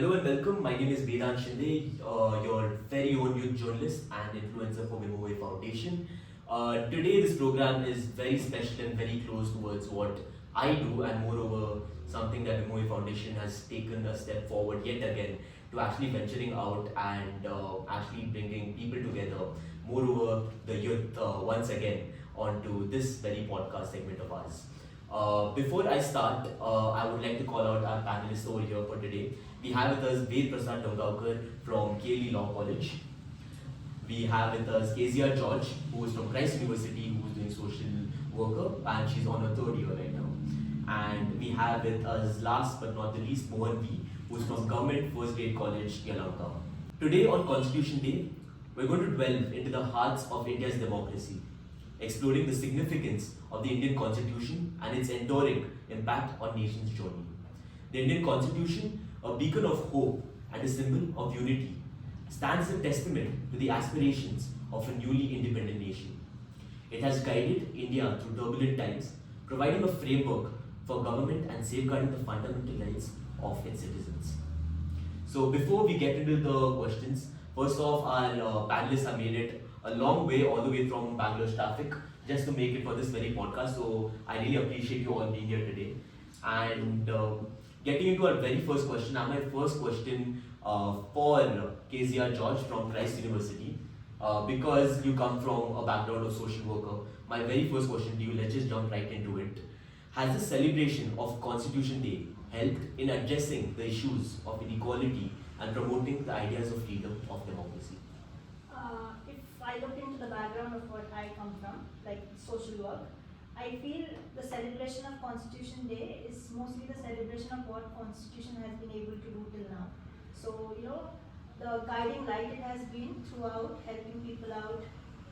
Hello and welcome. My name is Vedant Shinde, your very own youth journalist and influencer for Vimove Foundation. Today, this program is very special and very close towards what I do, and moreover, something that Vimove Foundation has taken a step forward yet again to actually venturing out and actually bringing people together. Moreover, the youth once again onto this very podcast segment of ours. Before I start, I would like to call out our panelists over here for today. We have with us Ved Prasad Dongaonkar from KLE Law College. We have with us Kezia George, who is from Christ University, who is doing social worker, and she's on her third year right now. And we have with us, last but not the least, Mohan V, who is from Government First Grade College, Yelahanka. Today on Constitution Day, we're going to delve into the hearts of India's democracy, exploring the significance of the Indian Constitution and its enduring impact on nation's journey. The Indian Constitution, a beacon of hope and a symbol of unity, stands as a testament to the aspirations of a newly independent nation. It has guided India through turbulent times, providing a framework for government and safeguarding the fundamental rights of its citizens. So before we get into the questions, first off, our panelists have made it a long way, all the way from Bangalore's traffic, just to make it for this very podcast. So I really appreciate you all being here today. And getting into our very first question, my first question for Kezia George from Christ University. Because you come from a background of social worker, my very first question to you, let's just jump right into it. Has the celebration of Constitution Day helped in addressing the issues of inequality and promoting the ideas of freedom of democracy? If I look into the background of what I come from, like social work, I feel the celebration of Constitution Day is mostly the celebration of what Constitution has been able to do till now. So, the guiding light it has been throughout, helping people out,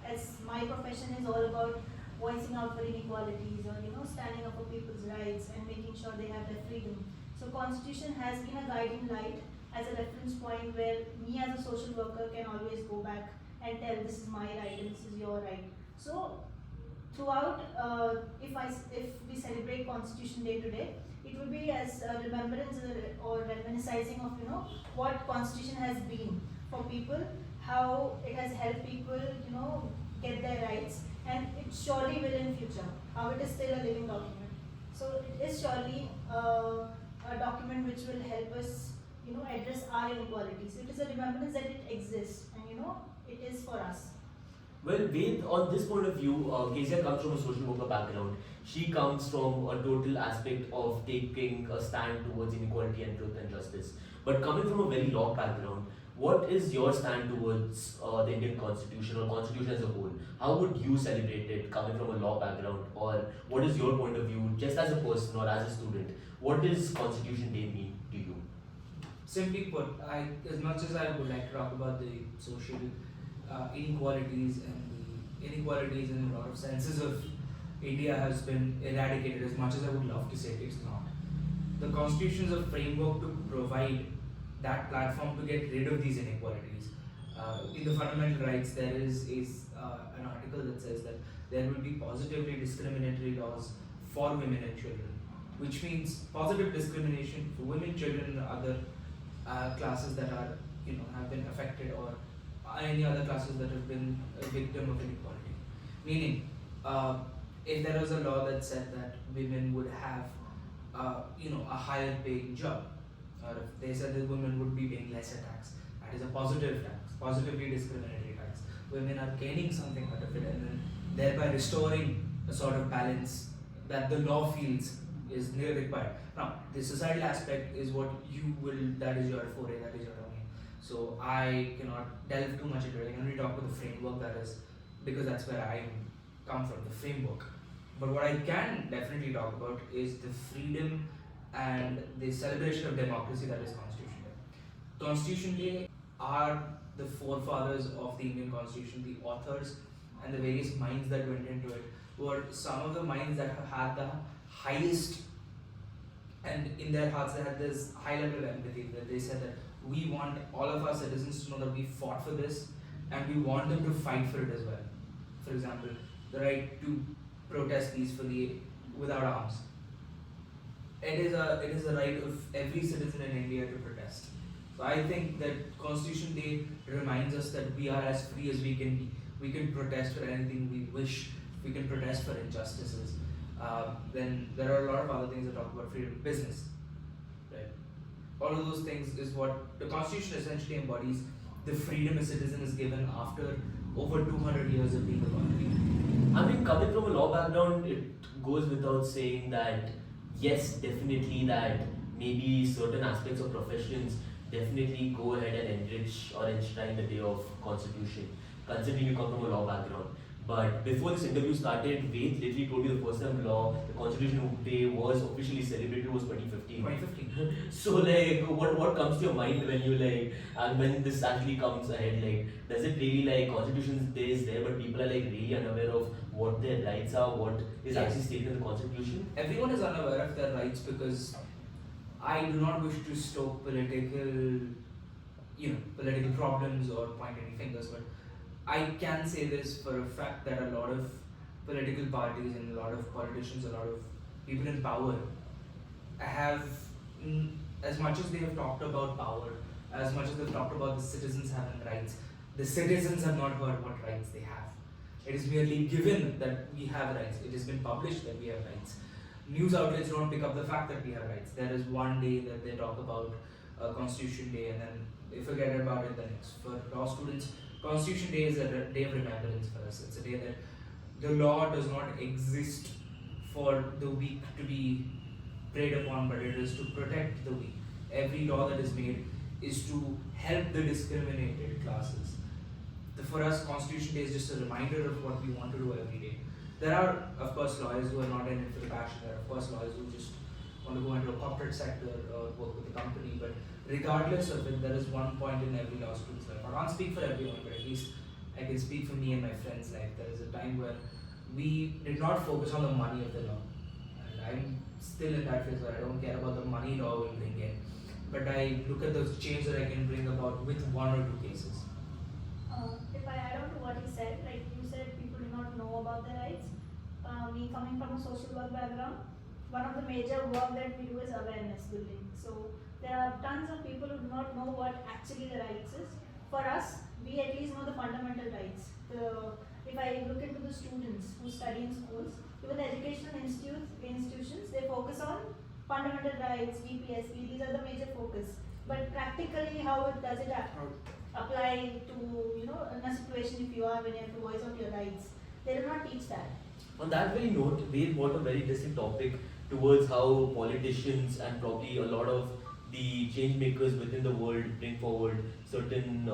as my profession is all about voicing out for inequalities or, standing up for people's rights and making sure they have their freedom. So Constitution has been a guiding light as a reference point where me as a social worker can always go back and tell this is my right and this is your right. So throughout, if we celebrate Constitution Day today, it will be as a remembrance or reminiscing of what Constitution has been for people, how it has helped people get their rights, and it surely will in future. How it is still a living document. So it is surely a document which will help us address our inequalities. So it is a remembrance that it exists and it is for us. Well, Ved, on this point of view, Kezia comes from a social worker background. She comes from a total aspect of taking a stand towards inequality and truth and justice. But coming from a very law background, what is your stand towards the Indian Constitution or Constitution as a whole? How would you celebrate it coming from a law background? Or what is your point of view, just as a person or as a student? What does Constitution Day mean to you? Simply put, as much as I would like to talk about the social inequalities and the inequalities in a lot of senses of India has been eradicated, as much as I would love to say it's not. The Constitution is a framework to provide that platform to get rid of these inequalities. In the fundamental rights, there is an article that says that there will be positively discriminatory laws for women and children, which means positive discrimination for women, children, and other classes that are have been affected, or any other classes that have been a victim of inequality. Meaning, if there was a law that said that women would have a higher paying job, or if they said that women would be paying lesser tax, that is a positive tax, positively discriminatory tax. Women are gaining something out of it and then thereby restoring a sort of balance that the law feels is required. Now, the societal aspect is what you will, that is your foray, that is your domain. So I cannot delve too much into it. I can only talk about the framework, that is, because that's where I come from, the framework. But what I can definitely talk about is the freedom and the celebration of democracy that is Constitution Day. Constitution Day are the forefathers of the Indian Constitution, the authors and the various minds that went into it were some of the minds that have had the highest, and in their hearts they had this high level of empathy, that they said that we want all of our citizens to know that we fought for this and we want them to fight for it as well. For example, the right to protest peacefully without arms. It is a right of every citizen in India to protest. So I think that Constitution Day reminds us that we are as free as we can be. We can protest for anything we wish. We can protest for injustices. Then there are a lot of other things that talk about freedom of business. Right? All of those things is what the Constitution essentially embodies. The freedom a citizen is given after over 200 years of being a country. I mean, coming from a law background, it goes without saying that yes, definitely that maybe certain aspects of professions definitely go ahead and enrich or enshrine the day of Constitution, considering you come from a law background. But before this interview started, Ved literally told me the first time the Constitution Day was officially celebrated was 2015. 2015. So like, what comes to your mind when you like, and when this actually comes ahead? Like, does it really like Constitution Day is there, but people are like really unaware of what their rights are, what is actually stated in the Constitution? Everyone is unaware of their rights because I do not wish to stoke political problems or point any fingers, but I can say this for a fact that a lot of political parties and a lot of politicians, a lot of people in power have, as much as they have talked about power, as much as they've talked about the citizens having rights, the citizens have not heard what rights they have. It is merely given that we have rights. It has been published that we have rights. News outlets don't pick up the fact that we have rights. There is one day that they talk about Constitution Day and then they forget about it the next. For law students, Constitution Day is a day of remembrance for us. It's a day that the law does not exist for the weak to be preyed upon, but it is to protect the weak. Every law that is made is to help the discriminated classes. For us, Constitution Day is just a reminder of what we want to do every day. There are, of course, lawyers who are not in it for the passion. There are, of course, lawyers who just want to go into a corporate sector or work with a company. But regardless of it, there is one point in every law student's life. I can't speak for everyone, but at least I can speak for me and my friends' life. There is a time where we did not focus on the money of the law. And I'm still in that phase where I don't care about the money law will bring in. But I look at those change that I can bring about with one or two cases. If I add on to what you said, like you said, people do not know about their rights. Me coming from a social work background, one of the major work that we do is awareness building. So there are tons of people who do not know what actually the rights is. For us, we at least know the fundamental rights. If I look into the students who study in schools, even the educational institutions, they focus on fundamental rights, VPSP, these are the major focus. But practically, how does it apply to, in a situation if you are when you have to voice out your rights? They do not teach that. On that very note, we brought a very interesting topic towards how politicians and probably a lot of the change makers within the world bring forward certain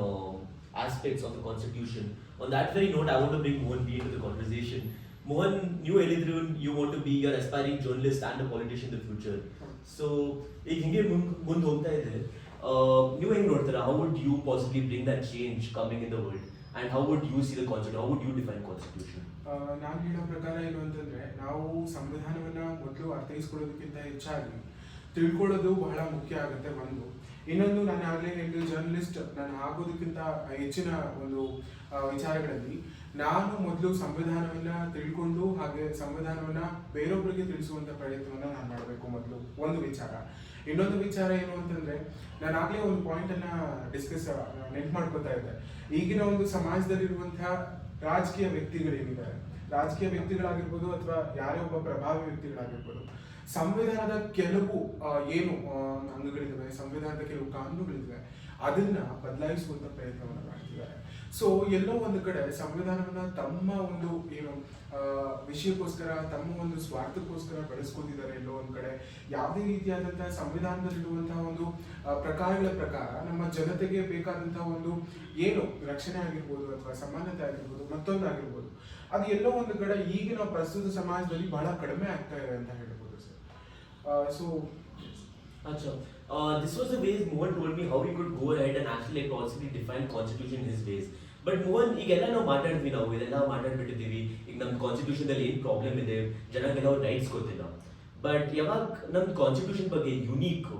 aspects of the constitution. On that very note, I want to bring Mohan B into the conversation. Mohan, you Elidrun, you want to be an aspiring journalist and a politician in the future. So, ಈಗ ಹಿಂಗೆ ಮುಂದೆ ಹೋಗ್ತಾ ಇದೆ ನೀವು ಹೆಂಗೆ ನೋಡ್ತೀರಾ how would you possibly bring that change coming in the world and how would you see the constitution, how would you define constitution? ನಾನು ಹೇಳೋ ಪ್ರಕಾರ ಏನು ಅಂತಂದ್ರೆ ನಾವು ಸಂವಿಧಾನವನ್ನ ಮೊದಲು ಅರ್ಥೈಸ್ಕೊಳ್ಳೋದಕ್ಕಿಂತ ಹೆಚ್ಚಾಗಿ ತಿಳ್ಕೊಳ್ಳೋದು ಬಹಳ ಮುಖ್ಯ ಆಗುತ್ತೆ. ಒಂದು ಇನ್ನೊಂದು, ನಾನು ಆಗಲೇ ಹೇಳಿದ ಜರ್ನಲಿಸ್ಟ್ ನಾನು ಆಗೋದಕ್ಕಿಂತ ಹೆಚ್ಚಿನ ಒಂದು ವಿಚಾರಗಳಲ್ಲಿ ನಾನು ಮೊದಲು ಸಂವಿಧಾನವನ್ನ ತಿಳ್ಕೊಂಡು ಹಾಗೆ ಸಂವಿಧಾನವನ್ನ ಬೇರೊಬ್ಬರಿಗೆ ತಿಳಿಸುವಂತ ಪ್ರಯತ್ನವನ್ನ ನಾನು ಮಾಡಬೇಕು. ಮೊದಲು ಒಂದು ವಿಚಾರ. ಇನ್ನೊಂದು ವಿಚಾರ ಏನು ಅಂತಂದ್ರೆ, ನಾನು ಆಗ್ಲೇ ಒಂದು ಪಾಯಿಂಟ್ ಅನ್ನ ನೆನ್ಪು ಮಾಡ್ಕೋತಾ ಇದ್ದೆ. ಈಗಿನ ಒಂದು ಸಮಾಜದಲ್ಲಿರುವಂತಹ ರಾಜಕೀಯ ವ್ಯಕ್ತಿಗಳೇನಿದ್ದಾರೆ, ರಾಜಕೀಯ ವ್ಯಕ್ತಿಗಳಾಗಿರ್ಬೋದು ಅಥವಾ ಯಾರೇ ಒಬ್ಬ ಪ್ರಭಾವಿ ವ್ಯಕ್ತಿಗಳಾಗಿರ್ಬೋದು, ಸಂವಿಧಾನದ ಕೆಲವು ಏನು ಅಂಗಗಳಿದ್ದಾವೆ, ಸಂವಿಧಾನದ ಕೆಲವು ಕಾನೂನುಗಳಿದ್ದಾವೆ, ಅದನ್ನ ಬದಲಾಯಿಸುವಂತ ಪ್ರಯತ್ನವನ್ನ ಮಾಡ್ತಿದ್ದಾರೆ. ಸೊ ಎಲ್ಲೋ ಒಂದು ಕಡೆ ಸಂವಿಧಾನವನ್ನ ತಮ್ಮ ಒಂದು ಏನು ವಿಷಯಕ್ಕೋಸ್ಕರ, ತಮ್ಮ ಒಂದು ಸ್ವಾರ್ಥಕ್ಕೋಸ್ಕರ ಬಳಸ್ಕೊಂಡಿದ್ದಾರೆ. ಎಲ್ಲೋ ಒಂದ್ ಕಡೆ ಯಾವುದೇ ರೀತಿಯಾದಂತಹ ಸಂವಿಧಾನದಲ್ಲಿರುವಂತಹ ಒಂದು ಪ್ರಕಾರಗಳ ಪ್ರಕಾರ ನಮ್ಮ ಜನತೆಗೆ ಬೇಕಾದಂತಹ ಒಂದು ಏನು ರಕ್ಷಣೆ ಆಗಿರ್ಬೋದು ಅಥವಾ ಸಮಾನತೆ ಆಗಿರ್ಬೋದು, ಮತ್ತೊಂದಾಗಿರ್ಬೋದು, ಅದು ಎಲ್ಲೋ ಒಂದು ಕಡೆ ಈಗಿನ ಪ್ರಸ್ತುತ ಸಮಾಜದಲ್ಲಿ ಬಹಳ ಕಡಿಮೆ ಆಗ್ತಾ ಇದೆ ಅಂತ ಹೇಳ್ಬೋದು sir. So this was the ways Mohan told me how he could go ahead and actually like possibly define constitution in his ways. But Mohan, ಈಗೆಲ್ಲ ನಾವು ಮಾತಾಡಿದ್ವಿ, ನಾವು ಇದೆಲ್ಲ ಮಾತಾಡ್ಬಿಟ್ಟಿದ್ದೀವಿ. ಈಗ ನಮ್ಮ ಕಾನ್ಸ್ಟಿಟ್ಯೂಷನ್ ಏನ್ ಪ್ರಾಬ್ಲಮ್ ಇದೆ, ಜನಕ್ಕೆಲ್ಲ ರೈಟ್ಸ್ ಗೊತ್ತಿಲ್ಲ. ಬಟ್ ಯಾವಾಗ ನಮ್ಮ ಕಾನ್ಸ್ಟಿಟ್ಯೂಷನ್ ಬಗ್ಗೆ ಯುನೀಕ್,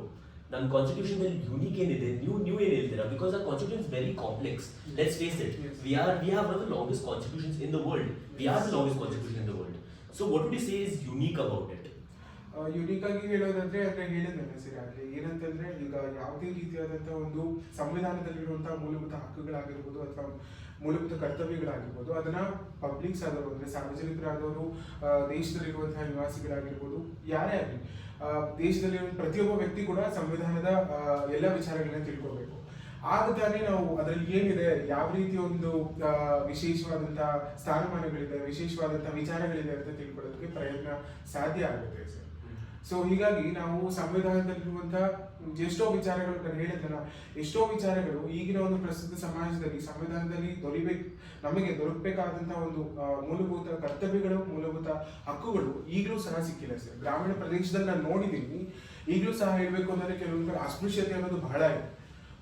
ನಮ್ಮ ಕಾನ್ಸ್ಟಿಟ್ಯೂಷನ್ ಅಲ್ಲಿ ಯುನೀಕ್ ಏನಿದೆ, ನೀವು ಏನ್ ಹೇಳ್ತೀರಾ? Because our constitution is very complex. Let's face it. We have one of the longest constitutions in the world. We are the longest constitution in the world. So what would you say is unique about it? Unique ಆಗಿ ಹೇಳೋದಾದ್ರೆ ಹೇಳಿದ್ನಲ್ಲ ಸರಿ ಆಗ್ಲಿ ಏನಂತಂದ್ರೆ ಈಗ ಯಾವುದೇ ರೀತಿಯಾದಂತಹ ಒಂದು ಸಂವಿಧಾನದಲ್ಲಿರುವಂತಹ ಮೂಲಭೂತ ಹಕ್ಕುಗಳಾಗಿರ್ಬೋದು ಅಥವಾ ಮೂಲಭೂತ ಕರ್ತವ್ಯಗಳಾಗಿರ್ಬೋದು ಅದನ್ನ ಪಬ್ಲಿಕ್ಸ್ ಆದವರು ಅಂದ್ರೆ ಸಾರ್ವಜನಿಕರಾದವರು, ದೇಶದಲ್ಲಿರುವಂತಹ ನಿವಾಸಿಗಳಾಗಿರ್ಬೋದು, ಯಾರೇ ಆಗಲಿ ದೇಶದಲ್ಲಿ ಪ್ರತಿಯೊಬ್ಬ ವ್ಯಕ್ತಿ ಕೂಡ ಸಂವಿಧಾನದ ಎಲ್ಲ ವಿಚಾರಗಳನ್ನ ತಿಳ್ಕೊಬೇಕು. ಆಗ ತಾನೇ ನಾವು ಅದರಲ್ಲಿ ಏನಿದೆ, ಯಾವ ರೀತಿ ಒಂದು ವಿಶೇಷವಾದಂತಹ ಸ್ಥಾನಮಾನಗಳಿದೆ, ವಿಶೇಷವಾದಂತಹ ವಿಚಾರಗಳಿದೆ ಅಂತ ತಿಳ್ಕೊಳ್ಳೋದಕ್ಕೆ ಪ್ರಯತ್ನ ಸಾಧ್ಯ ಆಗುತ್ತೆ ಸರ್. ಸೊ ಹೀಗಾಗಿ ನಾವು ಸಂವಿಧಾನದಲ್ಲಿರುವಂತಹ ಎಷ್ಟೋ ವಿಚಾರಗಳು, ನಾನು ಹೇಳಿದ್ನಲ್ಲ, ಎಷ್ಟೋ ವಿಚಾರಗಳು ಈಗಿನ ಒಂದು ಪ್ರಸ್ತುತ ಸಮಾಜದಲ್ಲಿ ಸಂವಿಧಾನದಲ್ಲಿ ನಮಗೆ ದೊರಕಬೇಕಾದಂತಹ ಒಂದು ಮೂಲಭೂತ ಕರ್ತವ್ಯಗಳು, ಮೂಲಭೂತ ಹಕ್ಕುಗಳು ಈಗಲೂ ಸಹ ಸಿಕ್ಕಿಲ್ಲ ಸರ್. ಗ್ರಾಮೀಣ ಪ್ರದೇಶದಲ್ಲಿ ನಾನು ನೋಡಿದ್ದೀನಿ, ಈಗಲೂ ಸಹ ಹೇಳ್ಬೇಕು ಅಂದ್ರೆ ಕೆಲವೊಂದು ಅಸ್ಪೃಶ್ಯತೆ ಅನ್ನೋದು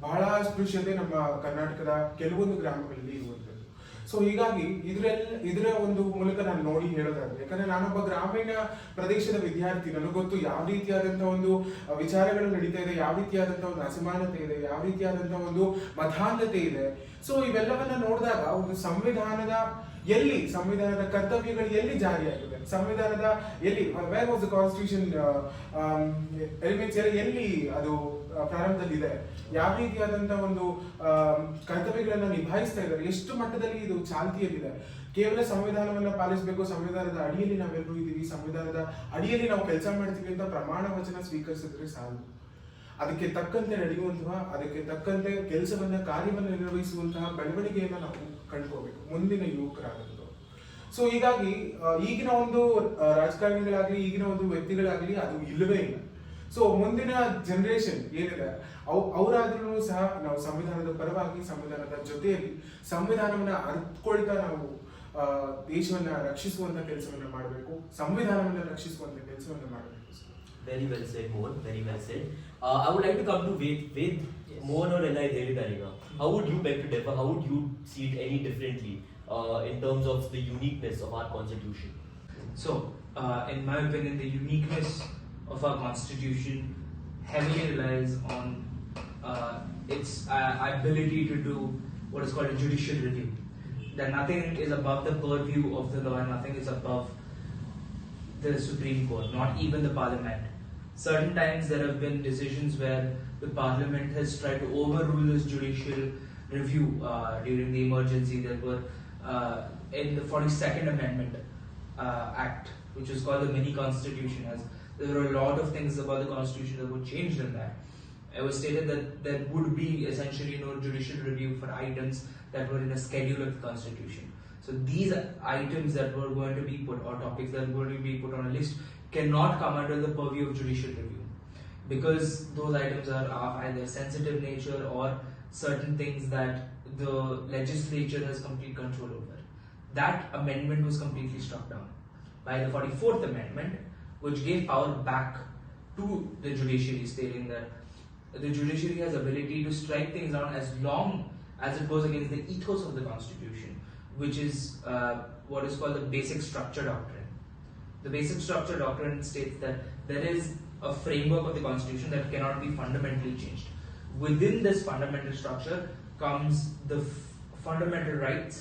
ಬಹಳ ಅಸ್ಪೃಶ್ಯತೆ ನಮ್ಮ ಕರ್ನಾಟಕದ ಕೆಲವೊಂದು ಗ್ರಾಮಗಳಲ್ಲಿ ಇರುವಂಥದ್ದು. ಸೊ ಹೀಗಾಗಿ ಇದರ ಒಂದು ಮೂಲಕ ನಾನು ನೋಡಿ ಹೇಳೋದಾದ್ರೆ, ಯಾಕಂದ್ರೆ ನಾನೊಬ್ಬ ಗ್ರಾಮೀಣ ಪ್ರದೇಶದ ವಿದ್ಯಾರ್ಥಿ, ನನಗೆ ಗೊತ್ತು ಯಾವ ರೀತಿಯಾದಂತಹ ಒಂದು ವಿಚಾರಗಳು ನಡೀತಾ ಇದೆ, ಯಾವ ರೀತಿಯಾದಂತಹ ಒಂದು ಅಸಮಾನತೆ ಇದೆ, ಯಾವ ರೀತಿಯಾದಂತಹ ಒಂದು ಮತಾಂಧತೆ ಇದೆ. ಸೊ ಇವೆಲ್ಲವನ್ನ ನೋಡಿದಾಗ ಒಂದು ಸಂವಿಧಾನದ ಕರ್ತವ್ಯಗಳು ಎಲ್ಲಿ ಜಾರಿಯಾಗಿದೆ, ಸಂವಿಧಾನದ ಎಲ್ಲಿ where was the constitution elements ಎಲ್ಲಿ ಅದು ಪ್ರಾರಂಭದಲ್ಲಿದೆ, ಯಾವ ರೀತಿಯಾದಂತಹ ಒಂದು ಕರ್ತವ್ಯಗಳನ್ನ ನಿಭಾಯಿಸ್ತಾ ಇದ್ದಾರೆ, ಎಷ್ಟು ಮಟ್ಟದಲ್ಲಿ ಇದು ಚಾಲ್ತಿಯಲ್ಲಿದೆ. ಕೇವಲ ಸಂವಿಧಾನವನ್ನ ಪಾಲಿಸಬೇಕು, ಸಂವಿಧಾನದ ಅಡಿಯಲ್ಲಿ ನಾವೆಲ್ಲರೂ ಇದ್ದೀವಿ, ಸಂವಿಧಾನದ ಅಡಿಯಲ್ಲಿ ನಾವು ಕೆಲಸ ಮಾಡ್ತೀವಿ ಅಂತ ಪ್ರಮಾಣ ವಚನ ಸ್ವೀಕರಿಸಿದ್ರೆ ಸಾಲದು. ಅದಕ್ಕೆ ತಕ್ಕಂತೆ ನಡೆಯುವಂತಹ, ಅದಕ್ಕೆ ತಕ್ಕಂತೆ ಕಾರ್ಯವನ್ನ ನಿರ್ವಹಿಸುವಂತಹ ಬೆಳವಣಿಗೆಯನ್ನ ನಾವು ಕಂಡುಕೋಬೇಕು ಮುಂದಿನ ಯುವಕರಾದಂಥವ್ರು. ಸೊ ಹೀಗಾಗಿ ಈಗಿನ ಒಂದು ರಾಜಕಾರಣಿಗಳಾಗ್ಲಿ, ಈಗಿನ ಒಂದು ವ್ಯಕ್ತಿಗಳಾಗ್ಲಿ ಅದು ಇಲ್ಲವೇ ಇಲ್ಲ. ಸೊ ಮುಂದಿನ ಜನರೇಷನ್ ಏನಿದೆ ಅವರಾದ್ರೂ ಸಹ ನಾವು ಸಂವಿಧಾನದ ಪರವಾಗಿ, ಸಂವಿಧಾನದ ಜೊತೆಯಲ್ಲಿ ಸಂವಿಧಾನವನ್ನ ಅರ್ಥಕೊಳ್ತಾ ನಾವು ದೇಶವನ್ನ ರಕ್ಷಿಸುವಂತ ಕೆಲಸವನ್ನ ಮಾಡಬೇಕು, ಸಂವಿಧಾನವನ್ನ ರಕ್ಷಿಸುವಂತ ಕೆಲಸವನ್ನ ಮಾಡಬೇಕು. Very well said, Mohan. Very well said. I would like to come to Ved. Ved, Mohan or Ella Deligarega. How would you beg to differ? How would you see it any differently in terms of the uniqueness of our constitution? So, in my opinion, the uniqueness of our constitution heavily relies on its ability to do what is called a judicial review. That nothing is above the purview of the law and nothing is above the Supreme Court, not even the Parliament. Certain times there have been decisions where the Parliament has tried to overrule this judicial review during the emergency. There were in the 42nd Amendment Act, which was called the mini constitution, as there were a lot of things about the constitution that were changed in that. It was stated that there would be essentially no judicial review for items that were in a schedule of the constitution. So these items that were going to be put, or topics that were going to be put on a list, cannot come under the purview of judicial review, because those items are of either sensitive nature or certain things that the legislature has complete control over. That amendment was completely struck down by the 44th Amendment, which gave power back to the judiciary, stating that the judiciary has ability to strike things down as long as it goes against the ethos of the constitution, which is what is called the basic structure doctrine. The basic structure doctrine states that there is a framework of the constitution that cannot be fundamentally changed. Within this fundamental structure comes the fundamental rights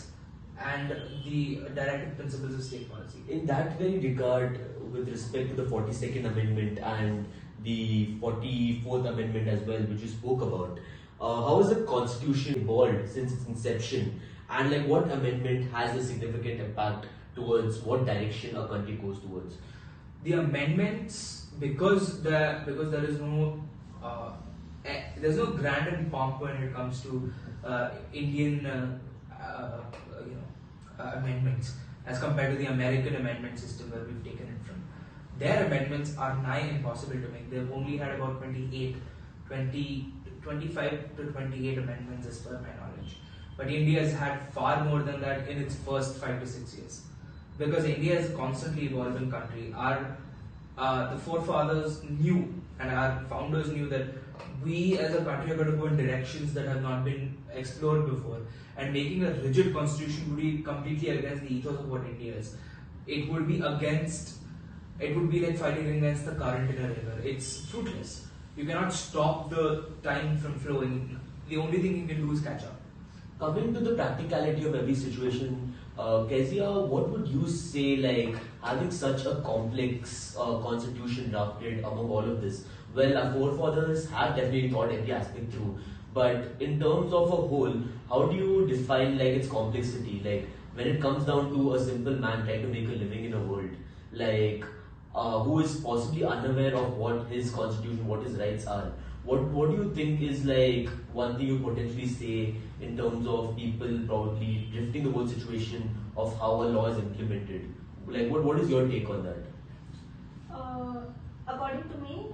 and the directive principles of state policy. In that very regard, with respect to the 42nd Amendment and the 44th Amendment as well, which you spoke about, how has the Constitution evolved since its inception? And like what amendment has a significant impact towards what direction a country goes towards? The amendments, because there is no there's no grand and pomp when it comes to Indian amendments as compared to the American amendment system where we've taken it from. Their amendments are nigh impossible to make. They've only had about 25 to 28 amendments as per my knowledge. But India has had far more than that in its first 5 to 6 years. Because India is a constantly evolving country. The forefathers knew and our founders knew that we as a country are going to go in directions that have not been explored before. And making a rigid constitution would be completely against the ethos of what India is. It would be like fighting against the current in a river. It's fruitless. You cannot stop the time from flowing. The only thing you can do is catch up. Coming to the practicality of every situation, Kezia, what would you say, like, having such a complex constitution drafted among all of this? Well, our forefathers have definitely thought every aspect through, but in terms of a whole, how do you define like its complexity? Like when it comes down to a simple man trying to make a living in a world, like who is possibly unaware of what his constitution, what his rights are. What do you think is like one thing you potentially say in terms of people probably drifting the whole situation of how a law is implemented? Like what is your take on that? According to me,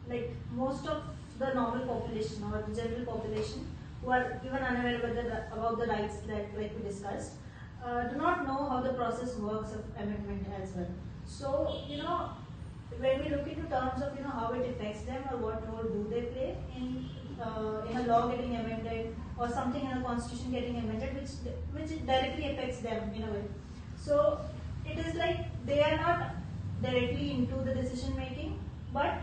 like most of the normal population or the general population who are even unaware about the rights that like we discussed, do not know how the process works of amendment as well. So, when we look into terms of how it affects them or what role do they play in a law getting amended or something in a constitution getting amended, which directly affects them in a way. So it is like they are not directly into the decision making, but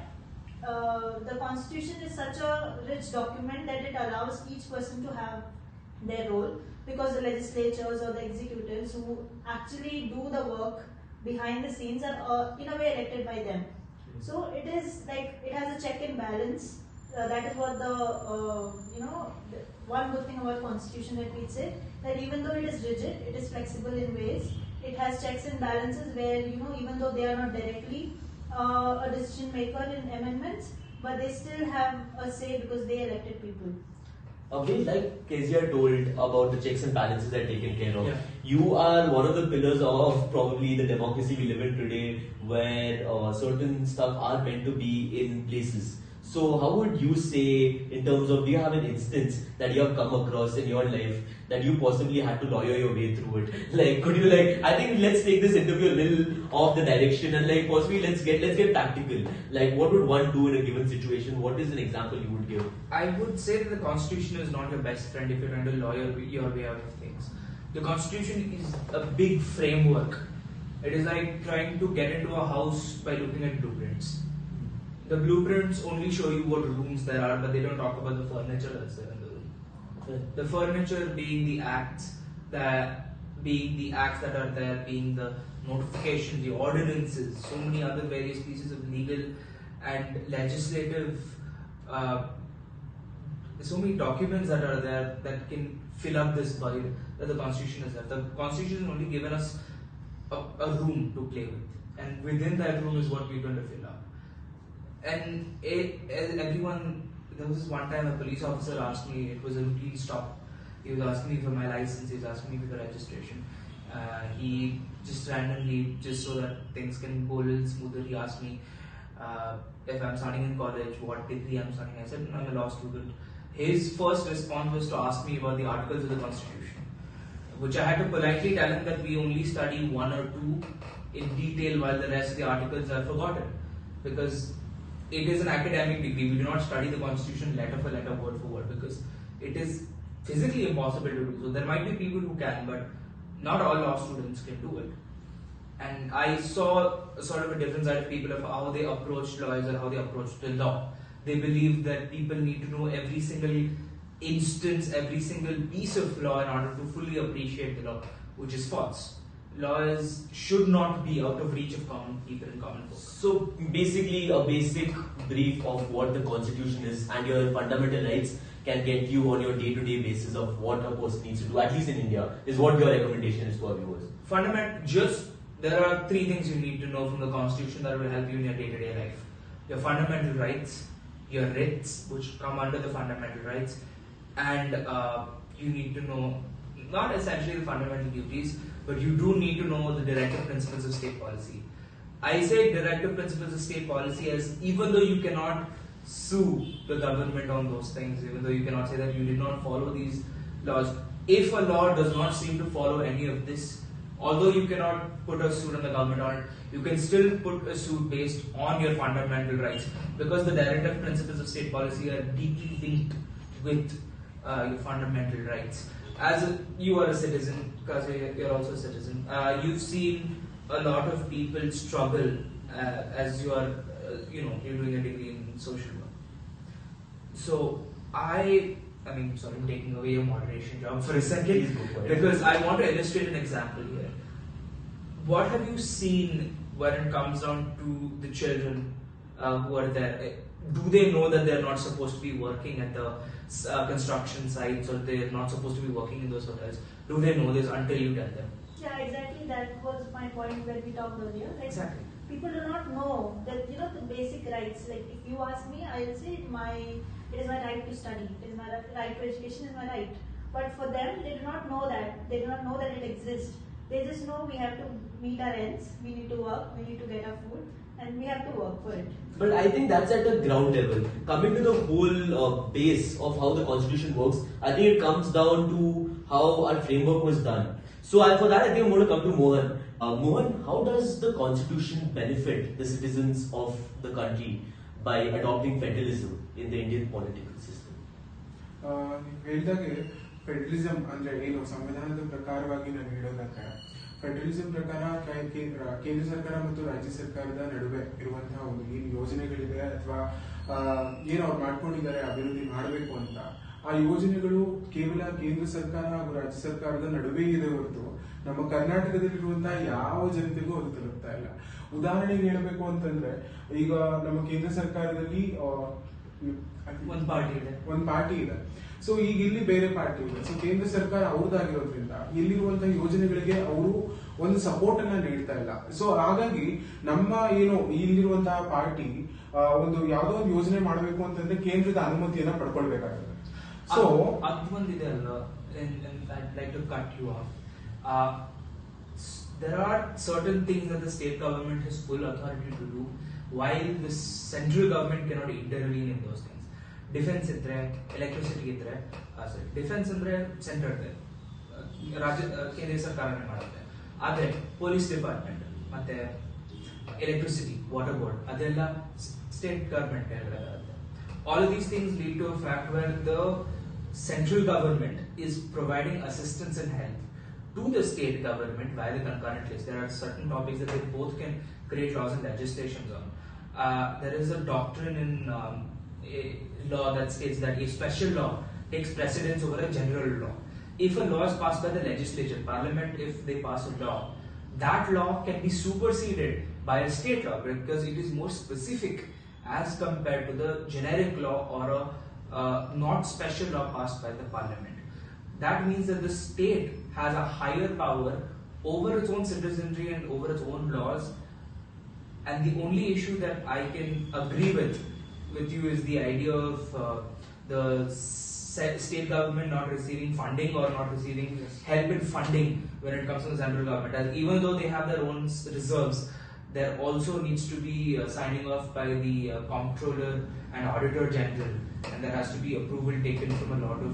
the constitution is such a rich document that it allows each person to have their role, because the legislatures or the executives who actually do the work behind the scenes are in a way elected by them. So it is like it has a check and balance. That is what the one good thing about constitution that we say, that even though it is rigid, it is flexible in ways. It has checks and balances where even though they are not directly a decision maker in amendments, but they still have a say because they elected people. Well, like Kezia told about the checks and balances that are taken care of. Yeah. You are one of the pillars of probably the democracy we live in today, where certain stuff are meant to be in places. So how would you say, in terms of, do you have an instance that you have come across in your life that you possibly had to lawyer your way through it? Like, could you I think let's take this interview a little off the direction and possibly let's get practical. Like, what would one do in a given situation? What is an example you would give? I would say that the constitution is not your best friend if you're trying to lawyer your way out of things. The constitution is a big framework. It is like trying to get into a house by looking at blueprints. The blueprints only show you what rooms there are, but they don't talk about the furniture that's there in the room. Okay. The furniture being the acts that are there, being the notification, the ordinances, so many other various pieces of legal and legislative, so many documents that are there that can fill up this void that the constitution has left. The constitution has only given us a room to play with, and within that room is what we're going to fill up. And everyone, there was this one time a police officer asked me, it was a routine stop. He was asking me for my license, he was asking me for the registration. He just randomly, just so that things can go a little smoother, he asked me if I'm studying in college, what degree I'm studying. I said, I'm a law student. His first response was to ask me about the articles of the Constitution, which I had to politely tell him that we only study one or two in detail while the rest of the articles are forgotten. Because it is an academic degree, we do not study the Constitution letter for letter, word for word, because it is physically impossible to do. So there might be people who can, but not all law students can do it. And I saw sort of a different side of people of how they approach lawyers or how they approach the law. They believe that people need to know every single instance, every single piece of law in order to fully appreciate the law, which is false. Laws should not be out of reach of common people and common folk. So basically, a basic brief of what the Constitution is and your fundamental rights can get you on your day-to-day basis of what a person needs to do, at least in India, is what your recommendation is to our viewers. There are three things you need to know from the Constitution that will help you in your day-to-day life. Your fundamental rights, your writs, which come under the fundamental rights, and you need to know, not essentially the fundamental duties, but you do need to know the directive principles of state policy. I say directive principles of state policy as even though you cannot sue the government on those things, even though you cannot say that you did not follow these laws, if a law does not seem to follow any of this, although you cannot put a suit on the government on it, you can still put a suit based on your fundamental rights, because the directive principles of state policy are deeply linked with your fundamental rights. You are a citizen, because you're also a citizen, you've seen a lot of people struggle as you are, you're doing a degree in social work. So I'm taking away your moderation job for a second, because I want to illustrate an example here. what have you seen when it comes down to the children who are there? Do they know that they're not supposed to be working at the construction sites, or they're not supposed to be working in those hotels? Do they know this until you tell them? Yeah, exactly. That was my point where we talked earlier. Like, Exactly. people do not know that, you know, the basic rights. Like, if you ask me, I will say it is my right to study. It is my right to education. Is my right. But for them, they do not know that. They do not know that it exists. They just know we have to meet our ends. We need to work. We need to get our food, and we have to work for it. But I think that's at the ground level. Coming to the whole base of how the constitution works, I think it comes down to how our framework was done. So for that, I think I'm going to come to Mohan. Mohan, how does the constitution benefit the citizens of the country by adopting federalism in the Indian political system? ಹೇಳಿದಾಗೆ federalism ಅಂದ್ರೆ ಏನು ಸಂವಿಧಾನದ ಪ್ರಕಾರವಾಗಿ ನಾನು ಹೇಳೋದಾದ್ರೆ federalism ಪ್ರಕಾರ ಕೇಂದ್ರ ಸರ್ಕಾರ ಮತ್ತು ರಾಜ್ಯ ಸರ್ಕಾರದ ನಡುವೆ ಇರುವಂತಹ ಒಂದು ಏನು ಯೋಜನೆಗಳಿದೆ ಅಥವಾ ಏನು ಅವ್ರು ಮಾಡ್ಕೊಂಡಿದ್ದಾರೆ ಅಭಿವೃದ್ಧಿ ಮಾಡಬೇಕು ಅಂತ ಆ ಯೋಜನೆಗಳು ಕೇವಲ ಕೇಂದ್ರ ಸರ್ಕಾರ ಹಾಗೂ ರಾಜ್ಯ ಸರ್ಕಾರದ ನಡುವೆ ಇದೆ ಹೊರತು ನಮ್ಮ ಕರ್ನಾಟಕದಲ್ಲಿರುವಂತಹ ಯಾವ ಜನತೆಗೂ ಅದು ತಲುಪ್ತಾ ಇಲ್ಲ. ಉದಾಹರಣೆಗೆ ಹೇಳಬೇಕು ಅಂತಂದ್ರೆ ಈಗ ನಮ್ಮ ಕೇಂದ್ರ ಸರ್ಕಾರದಲ್ಲಿ ಒಂದು ಪಾರ್ಟಿ ಇದೆ. ಸೊ ಈಗ ಇಲ್ಲಿ ಬೇರೆ ಪಾರ್ಟಿ ಇದೆ. ಸೊ ಕೇಂದ್ರ ಸರ್ಕಾರ ಅವ್ರದ್ದಾಗಿರೋದ್ರಿಂದ ಇಲ್ಲಿರುವಂತಹ ಯೋಜನೆಗಳಿಗೆ ಅವರು ಒಂದು ಸಪೋರ್ಟ್ ಅನ್ನ ನೀಡ್ತಾ ಇಲ್ಲ. ಸೊ ಹಾಗಾಗಿ ನಮ್ಮ ಏನು ಇಲ್ಲಿರುವಂತಹ ಪಾರ್ಟಿ ಒಂದು ಯಾವ್ದೋ ಒಂದು ಯೋಜನೆ ಮಾಡಬೇಕು ಅಂತಂದ್ರೆ ಕೇಂದ್ರದ ಅನುಮತಿಯನ್ನ ಪಡ್ಕೊಳ್ಬೇಕಾಗುತ್ತೆ. ಸೊ ಅದೊಂದಿದೆ ಅಲ್ಲ, I'd like to cut you off. There are certain things that the state government has full authority to do, while the central government cannot intervene in those things. Defense ಇದ್ರೆ, electricity ಇದ್ರೆ, defense ಅಂದ್ರೆ centre ಇದೆ, ಕೇಂದ್ರ ಸರ್ಕಾರನೇ ಮಾಡುತ್ತೆ. ಆದ್ರೆ police department ಮತ್ತೆ electricity, water board ಅದೆಲ್ಲ ಸ್ಟೇಟ್ ಗವರ್ಮೆಂಟ್ ಕೆಳಗಡೆ. All of these things lead to a fact where the central government is providing assistance and help to the state government via the concurrent list. There are certain topics that they both can create laws and legislations on. There is a doctrine in law that states that a special law takes precedence over a general law. If a law is passed by the legislature, parliament, if they pass a law, that law can be superseded by a state law because it is more specific as compared to the generic law or a not special law passed by the parliament. That means that the state has a higher power over its own citizenry and over its own laws. And the only issue that I can agree with you is the idea of the state government not receiving funding or not receiving help in funding when it comes to the central government. As even though they have their own reserves, there also needs to be signing off by the comptroller and auditor general, and there has to be approval taken from a lot of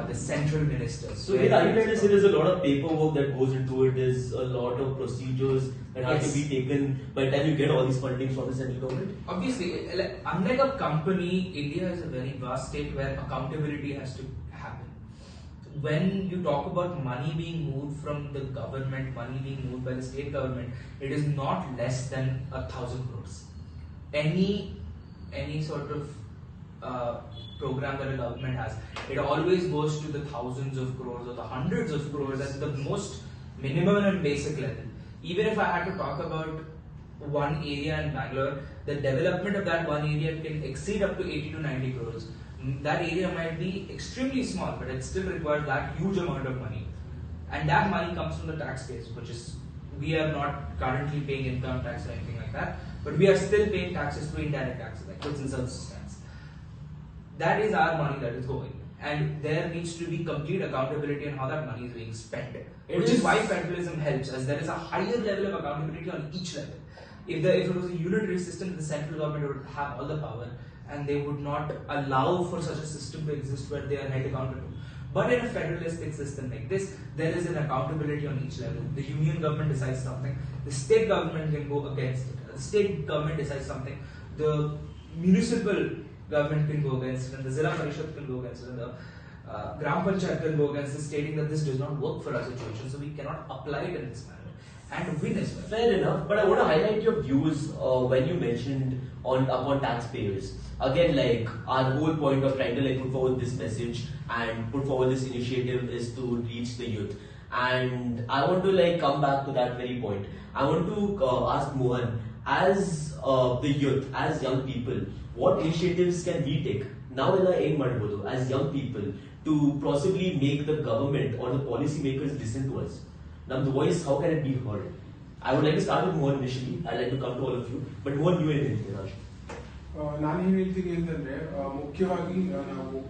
the central ministers. So are you trying to say there's a lot of paperwork that goes into it? There's a lot of procedures that have to be taken by the time you get all these funding from the central government? Obviously, unlike a company, India is a very vast state where accountability has to happen. When you talk about money being moved from the government, money being moved by the state government, it is not less than 1,000 crores. Any sort of program that a government has, it always goes to the thousands of crores or the hundreds of crores at the most minimum and basic level. Even if I had to talk about one area in Bangalore, the development of that one area can exceed up to 80 to 90 crores. That area might be extremely small, but it still requires that huge amount of money. And that money comes from the taxpayers, which is, we are not currently paying income tax or anything like that, but we are still paying taxes through indirect taxes like goods and services tax. That is our money that is going, and there needs to be complete accountability on how that money is being spent, which is why federalism helps, as there is a higher level of accountability on each level. If it was a unitary system, the central government would have all the power, and they would not allow for such a system to exist where they are held accountable. But in a federalistic system like this, there is an accountability on each level. The union government decides something, the state government can go against it. The state government decides something, the municipal government can go against it, and the Zilla Parishad can go against it, and the Gram Panchayat can go against it, stating that this does not work for our situation, so we cannot apply it in this manner and win as well. Fair enough, but I want to highlight your views when you mentioned upon taxpayers. Again, like our whole point of trying to put forward this message and put forward this initiative is to reach the youth. And I want to like come back to that very point. I want to ask Mohan, as the youth, as young people, what initiatives can we take now as young people to possibly make the government or the policymakers listen to us? Now the voice, how can it be heard? I would like to start with Mohan initially. I'd like to come to all of you. But Mohan, you anything, Raj? ನಾನು ಏನು ಹೇಳ್ತೀನಿ ಅಂತಂದ್ರೆ ಮುಖ್ಯವಾಗಿ ನಾವು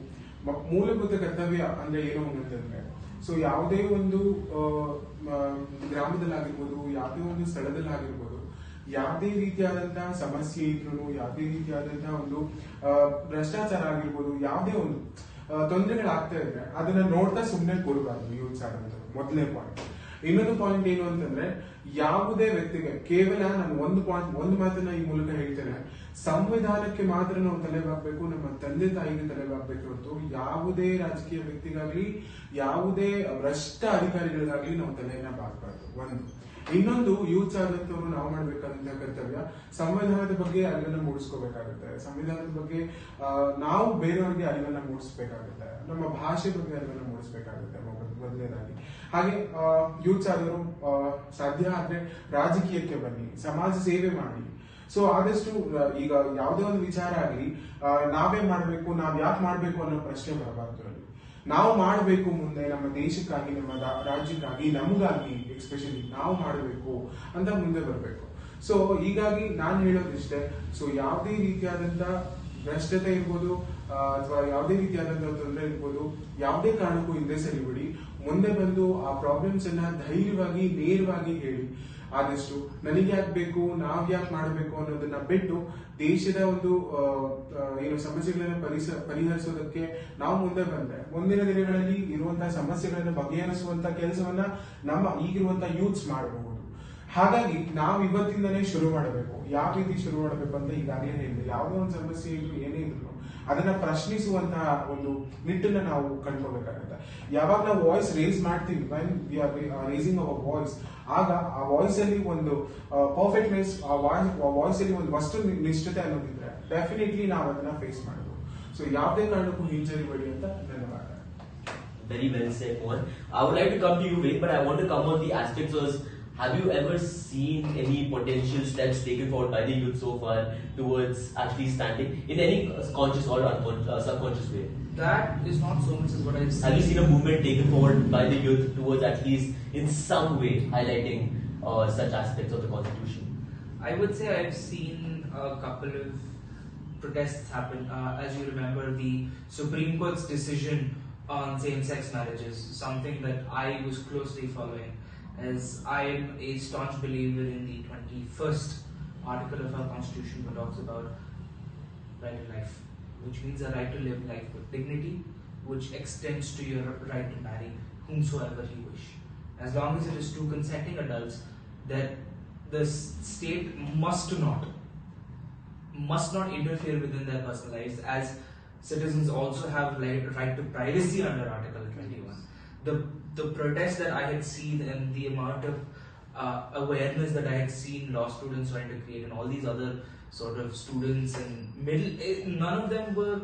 ಮೂಲಭೂತ ಕರ್ತವ್ಯ ಅಂದ್ರೆ ಏನು ಅಂತಂದ್ರೆ ಸೊ ಯಾವುದೇ ಒಂದು ಗ್ರಾಮದಲ್ಲಾಗಿರ್ಬೋದು ಯಾವುದೇ ಒಂದು ಸ್ಥಳದಲ್ಲಾಗಿರ್ಬೋದು ಯಾವುದೇ ರೀತಿಯಾದಂತಹ ಸಮಸ್ಯೆ ಇದ್ರು ಯಾವುದೇ ರೀತಿಯಾದಂತಹ ಒಂದು ಭ್ರಷ್ಟಾಚಾರ ಆಗಿರ್ಬೋದು ಯಾವುದೇ ಒಂದು ತೊಂದರೆಗಳಾಗ್ತಾ ಇದ್ರೆ ಅದನ್ನ ನೋಡ್ತಾ ಸುಮ್ಮನೆ ಕೂರಬಾರ್ದು ಯೂಸ್ ಆಗೋದು ಮೊದಲನೇ ಪಾಯಿಂಟ್. ಇನ್ನೊಂದು ಪಾಯಿಂಟ್ ಏನು ಅಂತಂದ್ರೆ ಯಾವುದೇ ವ್ಯಕ್ತಿಗೆ ಕೇವಲ ನಾನು ಒಂದು ಮಾತನ್ನ ಈ ಮೂಲಕ ಹೇಳ್ತೇನೆ, ಸಂವಿಧಾನಕ್ಕೆ ಮಾತ್ರ ನಾವು ತಲೆಬಾಗಬೇಕು, ನಮ್ಮ ತಂದೆ ತಾಯಿಗೆ ತಲೆಬಾಗಬೇಕು ಹೊರತು ಯಾವುದೇ ರಾಜಕೀಯ ವ್ಯಕ್ತಿಗಾಗ್ಲಿ ಯಾವುದೇ ಭ್ರಷ್ಟ ಅಧಿಕಾರಿಗಳಿಗಾಗ್ಲಿ ನಾವು ತಲೆಯನ್ನ ಬಾಗಬಾರ್ದು. ಒಂದು ಇನ್ನೊಂದು ಯೂತ್ ಆದಂತವ್ರು ನಾವು ಮಾಡ್ಬೇಕಾದಂತಹ ಕರ್ತವ್ಯ ಸಂವಿಧಾನದ ಬಗ್ಗೆ ಅರಿವನ್ನ ಮೂಡಿಸ್ಕೋಬೇಕಾಗುತ್ತೆ, ಸಂವಿಧಾನದ ಬಗ್ಗೆ ನಾವು ಬೇರೆಯವರಿಗೆ ಅರಿವನ್ನ ಮೂಡಿಸ್ಬೇಕಾಗುತ್ತೆ, ನಮ್ಮ ಭಾಷೆ ಬಗ್ಗೆ ಅರಿವನ್ನ ಮೂಡಿಸ್ಬೇಕಾಗುತ್ತೆ ಮೊದಲನೇದಾಗಿ. ಹಾಗೆ ಯೂತ್ಸ್ ಆದವರು ಸಾಧ್ಯ ಆದ್ರೆ ರಾಜಕೀಯಕ್ಕೆ ಬನ್ನಿ, ಸಮಾಜ ಸೇವೆ ಮಾಡಿ. ಸೊ ಆದಷ್ಟು ಈಗ ಯಾವುದೇ ಒಂದು ವಿಚಾರ ಆಗಲಿ ನಾವೇ ಮಾಡ್ಬೇಕು, ನಾವ್ ಯಾಕೆ ಮಾಡ್ಬೇಕು ಅನ್ನೋ ಪ್ರಶ್ನೆ ಬರಬಾರ್ದು. ಅಲ್ಲಿ ನಾವು ಮಾಡಬೇಕು, ಮುಂದೆ ನಮ್ಮ ದೇಶಕ್ಕಾಗಿ, ನಮ್ಮ ರಾಜ್ಯಕ್ಕಾಗಿ, ನಮಗಾಗಿ ಎಸ್ಪೆಷಲಿ ನಾವು ಮಾಡಬೇಕು ಅಂತ ಮುಂದೆ ಬರಬೇಕು. ಸೊ ಹೀಗಾಗಿ ನಾನು ಹೇಳೋದಿಷ್ಟೇ, ಸೊ ಯಾವುದೇ ರೀತಿಯಾದಂತ ಭ್ರಷ್ಟತೆ ಇರ್ಬೋದು ಅಥವಾ ಯಾವುದೇ ರೀತಿಯಾದಂತಹ ತೊಂದರೆ ಇರ್ಬೋದು, ಯಾವುದೇ ಕಾರಣಕ್ಕೂ ಹಿಂದೆ ಸರಿಬಿಡಿ, ಮುಂದೆ ಬಂದು ಆ ಪ್ರಾಬ್ಲಮ್ಸ್ ಅನ್ನ ಧೈರ್ಯವಾಗಿ ನೇರವಾಗಿ ಹೇಳಿ. ಆದಷ್ಟು ನನಗೆ ಯಾಕೆ ಬೇಕು, ನಾವ್ ಯಾಕೆ ಮಾಡಬೇಕು ಅನ್ನೋದನ್ನ ಬಿಟ್ಟು ದೇಶದ ಒಂದು ಏನು ಸಮಸ್ಯೆಗಳನ್ನ ಪರಿಹರಿಸೋದಕ್ಕೆ ನಾವು ಮುಂದೆ ಬಂದ್ರೆ ಮುಂದಿನ ದಿನಗಳಲ್ಲಿ ಇರುವಂತಹ ಸಮಸ್ಯೆಗಳನ್ನ ಬಗೆಹರಿಸುವಂತ ಕೆಲಸವನ್ನ ನಮ್ಮ ಈಗಿರುವಂತಹ ಯೂತ್ಸ್ ಮಾಡಬಹುದು. ಹಾಗಾಗಿ ನಾವು ಇವತ್ತಿಂದನೇ ಶುರು ಮಾಡಬೇಕು. ಯಾವ ರೀತಿ ಶುರು ಮಾಡಬೇಕು ಅಂತ ಈಗಾಗಲೇ ಹೇಳಿದೆ. ಯಾವುದೇ ಒಂದು ಸಮಸ್ಯೆ ಇದ್ರು ಏನೇ ಇದ್ರು ಅದನ್ನ ಪ್ರಶ್ನಿಸುವಂತಹ ಒಂದು ನಿಟ್ಟನ್ನ ನಾವು ಕಂಡ್ಕೋಬೇಕಾಗುತ್ತೆ. ಯಾವಾಗ ನಾವು ವಾಯ್ಸ್ ರೇಸ್ ಮಾಡ್ತೀವಿ, ರೇಸಿಂಗ್ ಅವರ್ ವಾಯ್ಸ್, ಆಗ ಆ ವಾಯ್ಸ್ ಅಲ್ಲಿ ಒಂದು ಪರ್ಫೆಕ್ಟ್ನೆಸ್, ಆ ವಾಯ್ಸ್ ಅಲ್ಲಿ ಒಂದು ವಸ್ತು ನಿಷ್ಠತೆ ಅನ್ನೋದಿದ್ರೆ ಡೆಫಿನೆಟ್ಲಿ ನಾವು ಅದನ್ನ ಫೇಸ್ ಮಾಡಬಹುದು. ಸೊ ಯಾವುದೇ ಕಾರಣಕ್ಕೂ ಹಿಂಜರಿಬೇಡಿ ಅಂತ ಧನ್ಯವಾದ. Very well said, Mohan. I would like to come to you, Vivek, but I want to come on the aspects of, have you ever seen any potential steps taken forward by the youth so far towards actually standing in any conscious or subconscious way? That is not so much as what I've seen. Have you seen a movement taken forward by the youth towards at least in some way highlighting such aspects of the Constitution? I would say I've seen a couple of protests happen. As you remember, the Supreme Court's decision on same-sex marriages, something that I was closely following, as I am a staunch believer in the 21st article of our Constitution that talks about right to life, which means a right to live life with dignity, which extends to your right to marry whomsoever you wish. As long as it is two consenting adults, that the state must not interfere within their personal lives, as citizens also have right to privacy under Article 21. The protest that I had seen and the amount of awareness that I had seen law students trying to create and all these other sort of students and none of them were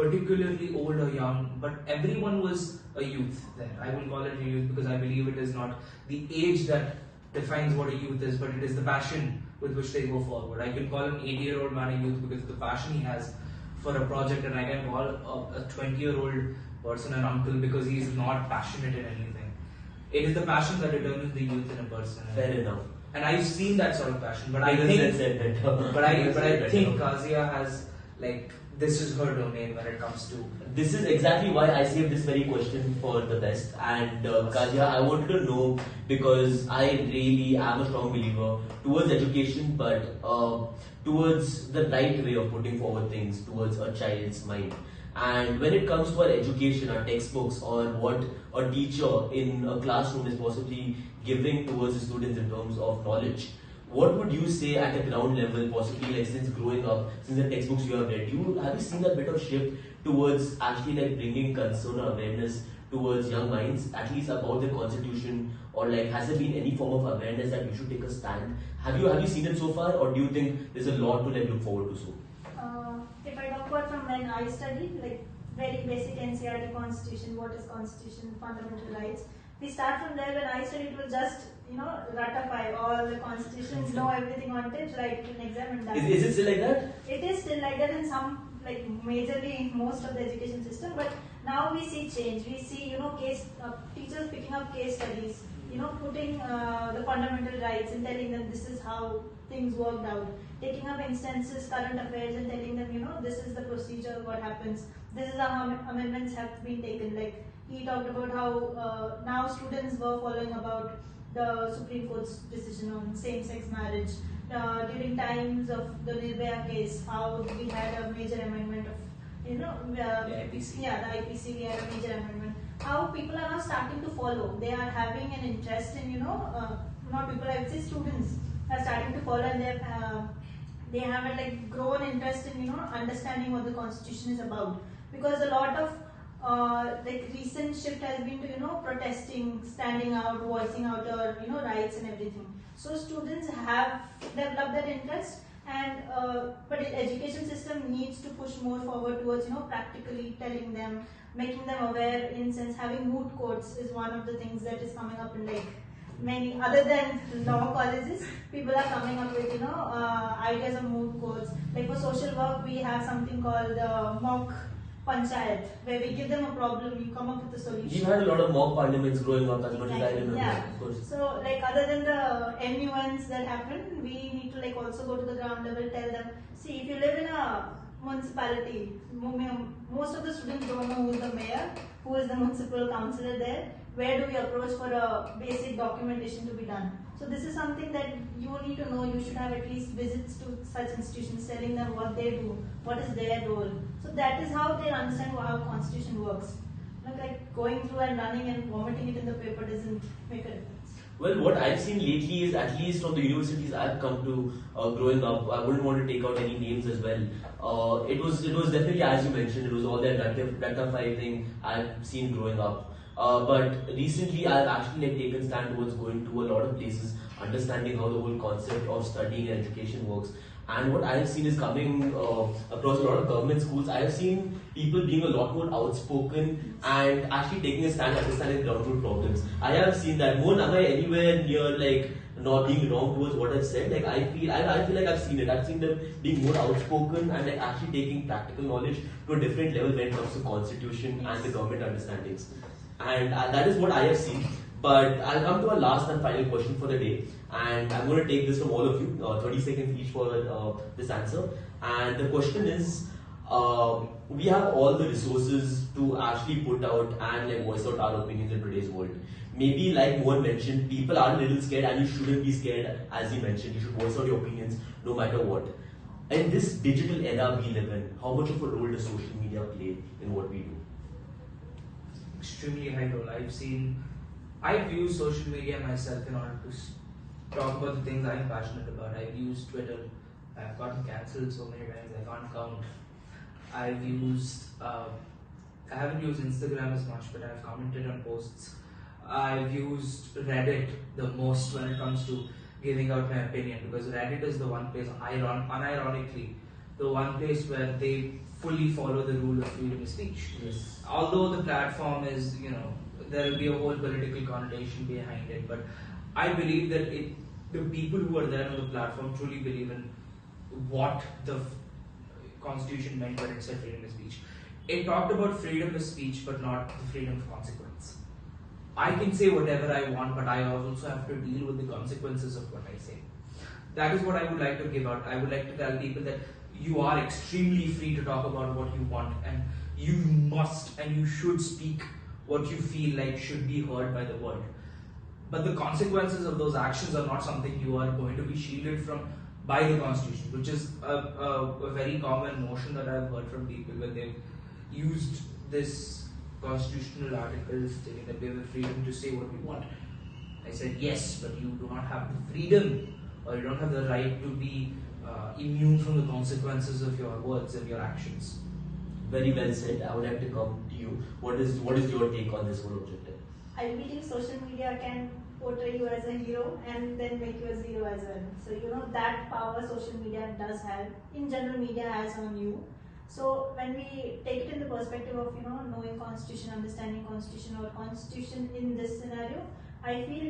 particularly old or young, but everyone was a youth there. I will call it a youth because I believe it is not the age that defines what a youth is, but it is the passion with which they go forward. I can call an 80-year-old man a youth because of the passion he has for a project, and I can call a 20-year-old person an uncle because he is not passionate in anything. It is the passion that determines the youth in a person. Fair enough. And I've seen that sort of passion, but I think Kazia has, like, this is her domain when it comes to. This is exactly why I saved this very question for the best. And Kazia, I wanted to know, because I really am a strong believer towards education, but towards the right way of putting forward things towards a child's mind. And when it comes to our education, our textbooks, or what a teacher in a classroom is possibly giving towards the students in terms of knowledge, what would you say at a ground level, possibly like since growing up, since the textbooks you have read, have you seen a bit of shift towards actually like bringing concern or awareness towards young minds, at least about the Constitution, or like has there been any form of awareness that we should take a stand? Have you seen it so far, or do you think there's a lot to like look forward to? So if I talk about from when I studied, like very basic NCERT Constitution, what is Constitution, fundamental rights, We start from there. When I studied, it was just, ratify all the constitutions, know everything on it, write it in exam and done. Is it still like that? It is still like that in some, like majorly in most of the education system, but now we see change. We see, teachers picking up case studies, putting the fundamental rights and telling them this is how things worked out. Taking up instances, current affairs, and telling them, this is the procedure, what happens. This is how amendments have been taken. Like he talked about how now students were following about the Supreme Court's decision on same-sex marriage. During times of the Nirbhaya case, how we had a major amendment of, the IPC. Yeah, the IPC, we had a major amendment. How people are now starting to follow. They are having an interest in, not people, I would say students are starting to follow, and they have a grown interest in, understanding what the constitution is about. Because a lot of recent shift has been to, protesting, standing out, voicing out our, rights and everything. So students have developed that interest, and but the education system needs to push more forward towards, practically telling them, making them aware. In sense, having moot courts is one of the things that is coming up in many, other than law colleges, people are coming up with, ideas of moot courts. Like for social work, we have something called mock panchayat, where we give them a problem, you come up with a solution. We've had a lot of mock parliaments growing up, as much as I remember. Yeah. Of course. So, other than the MUNs that happen, we need to also go to the ground level, tell them, see, if you live in a municipality, most of the students don't know who is the mayor, who is the municipal councillor there, where do we approach for a basic documentation to be done. So this is something that you need to know. You should have at least visits to such institutions, telling them what they do, what is their role. So that is how they understand how constitution works. Going through and running and vomiting it in the paper doesn't make a difference. Well, what I've seen lately is, at least from the universities I've come to growing up, I wouldn't want to take out any names as well. It was definitely, as you mentioned, it was all that ratify thing I've seen growing up. But recently I've actually taken stand towards going to a lot of places, understanding how the whole concept of studying and education works. And what I have seen is coming across a lot of government schools, I have seen people being a lot more outspoken and actually taking a stand, understanding ground root problems. I have seen that. More am I anywhere near not being wrong towards what I've said? I feel like I've seen it. I've seen them being more outspoken and actually taking practical knowledge to a different level when it comes to constitution and the government understandings. And that is what I have seen. But I'll come to a last and final question for the day, and I'm going to take this from all of you, 30 seconds each for this answer. And the question is, we have all the resources to actually put out and voice out our opinions in today's world. Maybe like Mohan mentioned, people are a little scared, and you shouldn't be scared. As he mentioned, you should voice out your opinions no matter what. In this digital era we live in, how much of a role does social media play in what we do? Extremely high role. I've used social media myself in order to talk about the things I'm passionate about. I've used Twitter. I've gotten cancelled so many times I can't count. I haven't used Instagram as much, but I've commented on posts. I've used Reddit the most when it comes to giving out my opinion, because Reddit is the one place, unironically, the one place where they fully follow the rule of freedom of speech. Yes. Although the platform is, there will be a whole political connotation behind it, but I believe that the people who are there on the platform truly believe in what the Constitution meant when it said freedom of speech. It talked about freedom of speech, but not the freedom of consequence. I can say whatever I want, but I also have to deal with the consequences of what I say. That is what I would like to give out. I would like to tell people that you are extremely free to talk about what you want, and you must and you should speak what you feel like should be heard by the world. But the consequences of those actions are not something you are going to be shielded from by the Constitution, which is a very common notion that I've heard from people when they've used this constitutional article stating that we have the freedom to say what we want. I said yes, but you do not have the freedom, or you don't have the right to be immune from the consequences of your words and your actions. Very well said. I would like to come to you. What is your take on this whole objective? I believe social media can portray you as a hero and then make you a zero as well. So that power social media does have, in general media has on you. So when we take it in the perspective of knowing constitution, understanding constitution or constitution in this scenario, I feel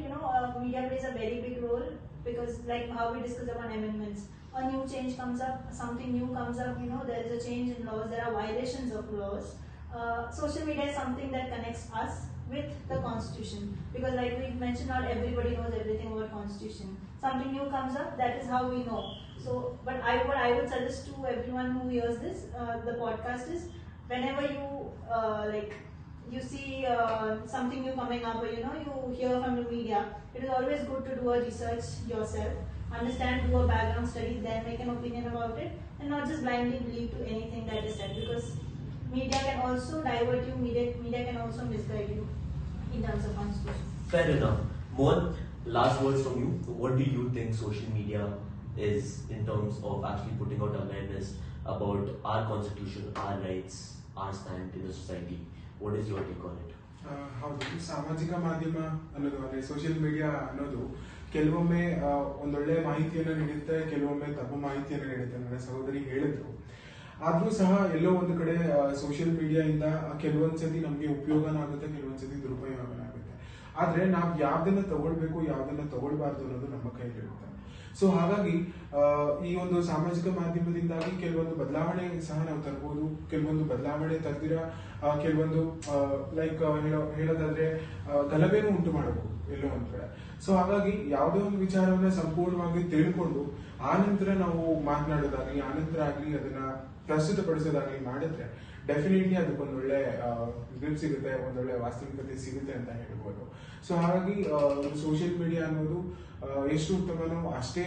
media plays a very big role, because like how we discussed about amendments, a new change comes up, something new comes up, there is a change in laws, there are violations of laws. Social media is something that connects us with the constitution, because like we mentioned, not everybody knows everything about constitution. Something new comes up, that is how we know. So, but what I would suggest to everyone who hears this, the podcast is, whenever you see something new coming up, or you hear from the media, it is always good to do a research yourself, understand, do a background study, then make an opinion about it, and not just blindly believe to anything that is said, because media can also divert you, media can also misguide you in terms of constitution. Fair enough. Mohan, last words from you. What do you think social media is in terms of actually putting out awareness about our constitution, our rights, our stand in the society? What is your take on it? ಹೌದು, ಸಾಮಾಜಿಕ ಮಾಧ್ಯಮ ಅನ್ನೋದು ಅಂದರೆ social media ಅನ್ನೋದು ಕೆಲವೊಮ್ಮೆ ಒಂದೊಳ್ಳೆ ಮಾಹಿತಿಯನ್ನು ನೀಡುತ್ತೆ, ಕೆಲವೊಮ್ಮೆ ತಪ್ಪು ಮಾಹಿತಿಯನ್ನು ನೀಡುತ್ತೆ. ನನ್ನ ಸಹೋದರಿ ಹೇಳಿದ್ರು. ಆದ್ರೂ ಸಹ ಎಲ್ಲೋ ಒಂದು ಕಡೆ ಸೋಷಿಯಲ್ ಮೀಡಿಯಾದಿಂದ ಕೆಲವೊಂದ್ಸತಿ ನಮಗೆ ಉಪಯೋಗನ ಆಗುತ್ತೆ, ಕೆಲವೊಂದ್ಸತಿ ದುರುಪಯೋಗನ ಆಗುತ್ತೆ. ಆದ್ರೆ ನಾವು ಯಾವ್ದನ್ನ ತಗೊಳ್ಬೇಕು, ಯಾವ್ದನ್ನ ತಗೊಳ್ಬಾರ್ದು ಅನ್ನೋದು ನಮ್ಮ ಕೈಲಿರುತ್ತೆ. ಸೊ ಹಾಗಾಗಿ ಈ ಒಂದು ಸಾಮಾಜಿಕ ಮಾಧ್ಯಮದಿಂದಾಗಿ ಕೆಲವೊಂದು ಬದಲಾವಣೆ ಸಹ ನಾವು ತರಬಹುದು, ಕೆಲವೊಂದು ಬದಲಾವಣೆ ತರ್ದಿರ ಕೆಲವೊಂದು ಹೇಳೋದಾದ್ರೆ ಗಲಭೆನೂ ಉಂಟು ಮಾಡಬಹುದು ಎಲ್ಲೋ ಒಂದ್ ಕಡೆ. ಸೊ ಹಾಗಾಗಿ ಯಾವುದೇ ಒಂದು ವಿಚಾರವನ್ನ ಸಂಪೂರ್ಣವಾಗಿ ತಿಳ್ಕೊಂಡು ಆನಂತರ ನಾವು ಮಾತನಾಡೋದಾಗ್ಲಿ, ಆನಂತರ ಆಗ್ಲಿ ಅದನ್ನ ಪ್ರಸ್ತುತಪಡಿಸೋದಾಗ್ಲಿ ಮಾಡಿದ್ರೆ ಡೆಫಿನೆಟ್ಲಿ ಅದಕ್ಕೊಂದೊಳ್ಳೆ ಗ್ರಿಪ್ ಸಿಗುತ್ತೆ, ಒಂದೊಳ್ಳೆ ವಾಸ್ತವಿಕತೆ ಸಿಗುತ್ತೆ ಅಂತ ಹೇಳ್ಬೋದು. ಸೊ ಹಾಗಾಗಿ ಸೋಷಿಯಲ್ ಮೀಡಿಯಾ ಅನ್ನೋದು ಎಷ್ಟು ಉತ್ತಮನೋ ಅಷ್ಟೇ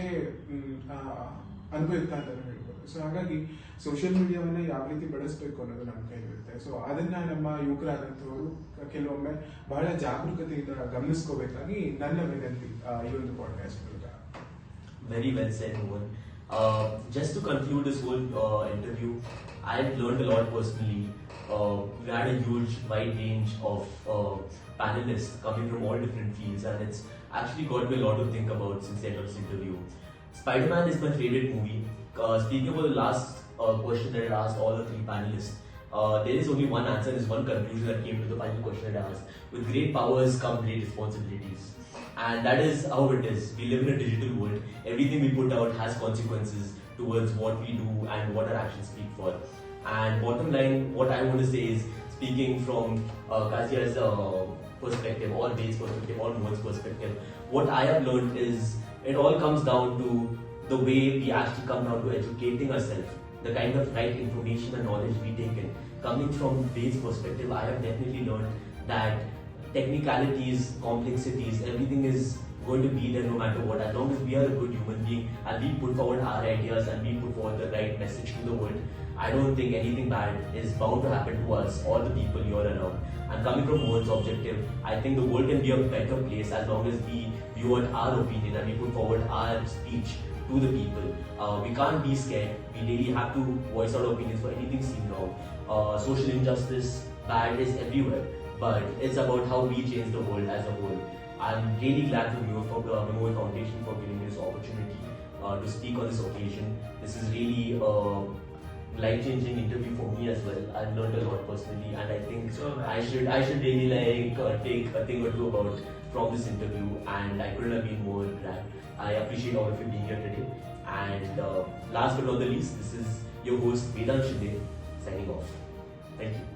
ಅನುಭವಿತ ಅಂತ ಹೇಳ್ಬೋದು. ಸೊ ಹಾಗಾಗಿ ಸೋಷಿಯಲ್ ಮೀಡಿಯಾವನ್ನ ಯಾವ ರೀತಿ ಬಳಸಬೇಕು ಅನ್ನೋದು ನಮ್ಮ ಕೈಲಿರುತ್ತೆ. ಸೊ ಅದನ್ನ ನಮ್ಮ ಯುವಕರಾದಂಥವರು ಕೆಲವೊಮ್ಮೆ ಬಹಳ ಜಾಗರೂಕತೆಯಿಂದ ಗಮನಿಸ್ಕೋಬೇಕಾಗಿ ನನ್ನ ವಿನಂತಿ ಈ ಒಂದು ಪಾಡ್ಕಾಸ್ಟ್ ಮೂಲಕ. Very well said, Mohan. Just to conclude this whole interview, I've learned a lot personally. We had a huge, wide range of panelists coming from all different fields, and it's actually got me a lot to think about since the end of this interview. Spider-Man is my favorite movie. Speaking about the last question that I asked all the three panelists, there is only one answer, there's one conclusion that came to the final question that I asked. With great powers come great responsibilities. And that is how it is. We live in a digital world. Everything we put out has consequences towards what we do and what our actions speak for. And bottom line, what I want to say is, speaking from Kazia's perspective, or Ved's perspective, or Mohan's perspective, what I have learned is it all comes down to the way we actually come down to educating ourselves, the kind of right information and knowledge we take in. Coming from Ved's perspective, I have definitely learned that technicalities, complexities, everything is going to be there no matter what. As long as we are a good human being and we put forward our ideas and we put forward the right message to the world, I don't think anything bad is bound to happen to us or the people here around. And coming from Mohan's objective, I think the world can be a better place as long as we view out our opinion and we put forward our speech to the people. We can't be scared. We really have to voice our opinions for anything seen wrong. Social injustice, bad is everywhere. But it's about how we change the world as a whole. I'm really glad to Vimove Foundation for giving me this opportunity to speak on this occasion. This is really a life-changing interview for me as well. I've learned a lot personally, and I think I should really take a thing or two about from this interview. And I couldn't have been more glad. I appreciate all of you being here today. And last but not the least, this is your host Vedant Shinde signing off. Thank you.